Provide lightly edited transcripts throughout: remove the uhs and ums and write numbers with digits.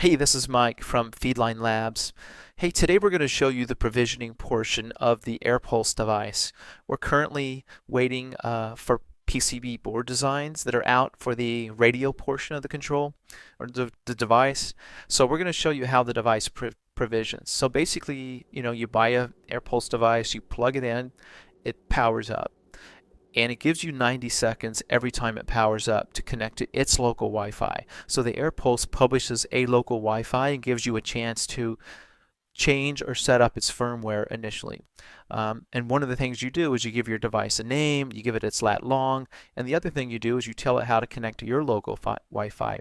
Hey, this is Mike from Feedline Labs. Hey, today we're going to show you the provisioning portion of the AirPulse device. We're currently waiting for PCB board designs that are out for the radio portion of the control or the device. So we're going to show you how the device provisions. So basically, you buy a AirPulse device, you plug it in, it powers up, and it gives you 90 seconds every time it powers up to connect to its local Wi-Fi. So the AirPulse publishes a local Wi-Fi and gives you a chance to change or set up its firmware initially. And one of the things you do is you give your device a name, you give it its lat long, and the other thing you do is you tell it how to connect to your local Wi-Fi.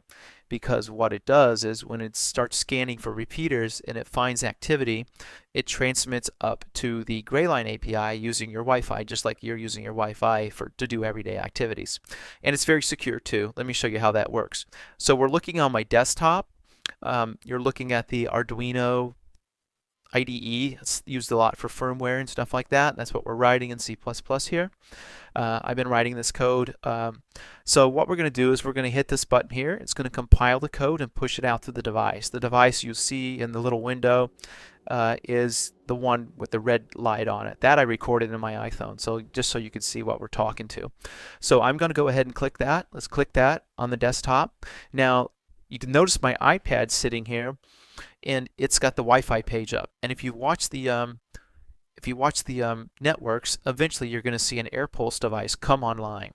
Because what it does is when it starts scanning for repeaters and it finds activity, it transmits up to the Greyline API using your Wi-Fi, just like you're using your Wi-Fi to do everyday activities. And it's very secure too. Let me show you how that works. So we're looking on my desktop. You're looking at the Arduino IDE. It's used a lot for firmware and stuff like that. That's what we're writing in C++ here. I've been writing this code. So what we're going to do is we're going to hit this button here. It's going to compile the code and push it out to the device. The device you see in the little window is the one with the red light on it. That I recorded in my iPhone, so just so you can see what we're talking to. So I'm going to go ahead and click that. Let's click that on the desktop. Now you can notice my iPad sitting here, and it's got the Wi-Fi page up. And if you watch the networks, eventually you're going to see an AirPulse device come online.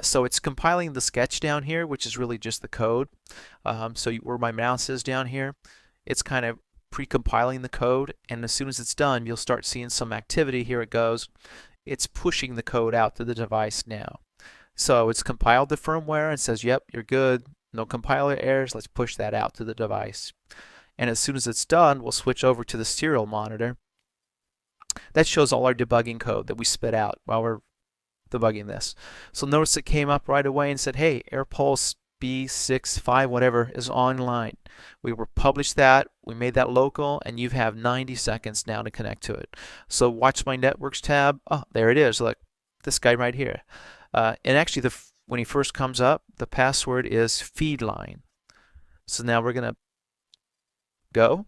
So it's compiling the sketch down here, which is really just the code. Where my mouse is down here, it's kind of pre-compiling the code, and as soon as it's done, you'll start seeing some activity. Here it goes. It's pushing the code out to the device now. So it's compiled the firmware and says, yep, you're good. No compiler errors. Let's push that out to the device. And as soon as it's done, we'll switch over to the serial monitor. That shows all our debugging code that we spit out while we're debugging this. So notice it came up right away and said, hey, AirPulse B65, whatever, is online. We published that, we made that local, and you have 90 seconds now to connect to it. So watch my networks tab. Oh, there it is. Look, this guy right here. And actually, when he first comes up, the password is feedline. So now we're going to go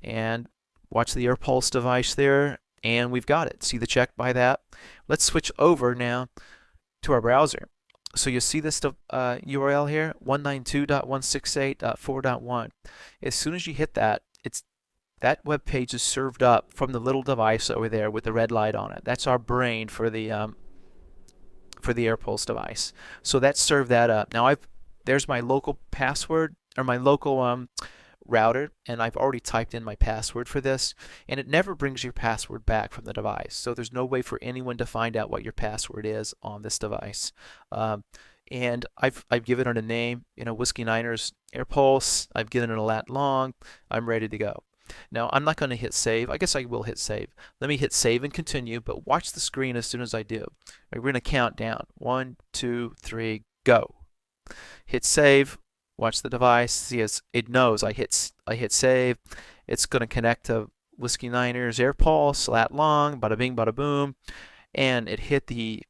and watch the AirPulse device there, and we've got it. See the check by that? Let's switch over now to our browser. So you see this URL here, 192.168.4.1. As soon as you hit that, that web page is served up from the little device over there with the red light on it. That's our brain for the AirPulse device. So that served that up. Now there's my local password, or my local router, and I've already typed in my password for this, and it never brings your password back from the device. So there's no way for anyone to find out what your password is on this device. And I've given it a name, Whiskey Niners AirPulse. I've given it a lat long. I'm ready to go. Now I'm not going to hit save. I guess I will hit save. Let me hit save and continue, but watch the screen as soon as I do. We're going to count down. 1, 2, 3, go. Hit save. Watch the device. See, it knows I hit save. It's going to connect to Whiskey Niners AirPulse, lat long, bada bing, bada boom, and it hit the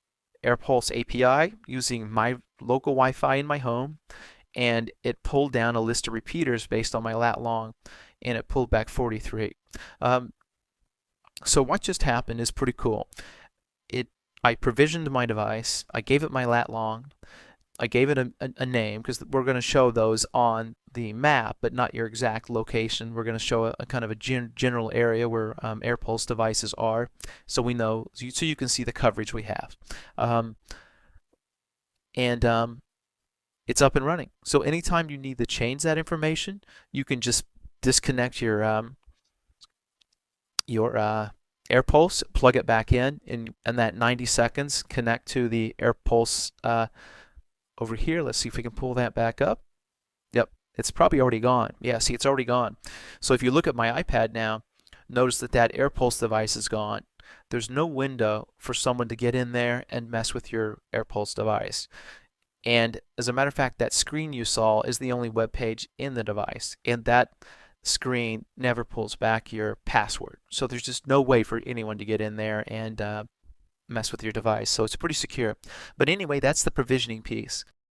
AirPulse API using my local Wi-Fi in my home, and it pulled down a list of repeaters based on my lat long, and it pulled back 43. So what just happened is pretty cool. I provisioned my device. I gave it my lat long. I gave it a name, because we're going to show those on the map, but not your exact location. We're going to show a kind of a general area where AirPulse devices are, so we know, so you can see the coverage we have. It's up and running. So anytime you need to change that information, you can just disconnect your AirPulse, plug it back in, and that 90 seconds connect to the AirPulse over here. Let's see if we can pull that back up. Yep, it's probably already gone. Yeah, see, it's already gone. So if you look at my iPad now, notice that AirPulse device is gone. There's no window for someone to get in there and mess with your AirPulse device. And as a matter of fact, that screen you saw is the only web page in the device, and that screen never pulls back your password. So there's just no way for anyone to get in there and mess with your device. So it's pretty secure. But anyway, that's the provisioning piece.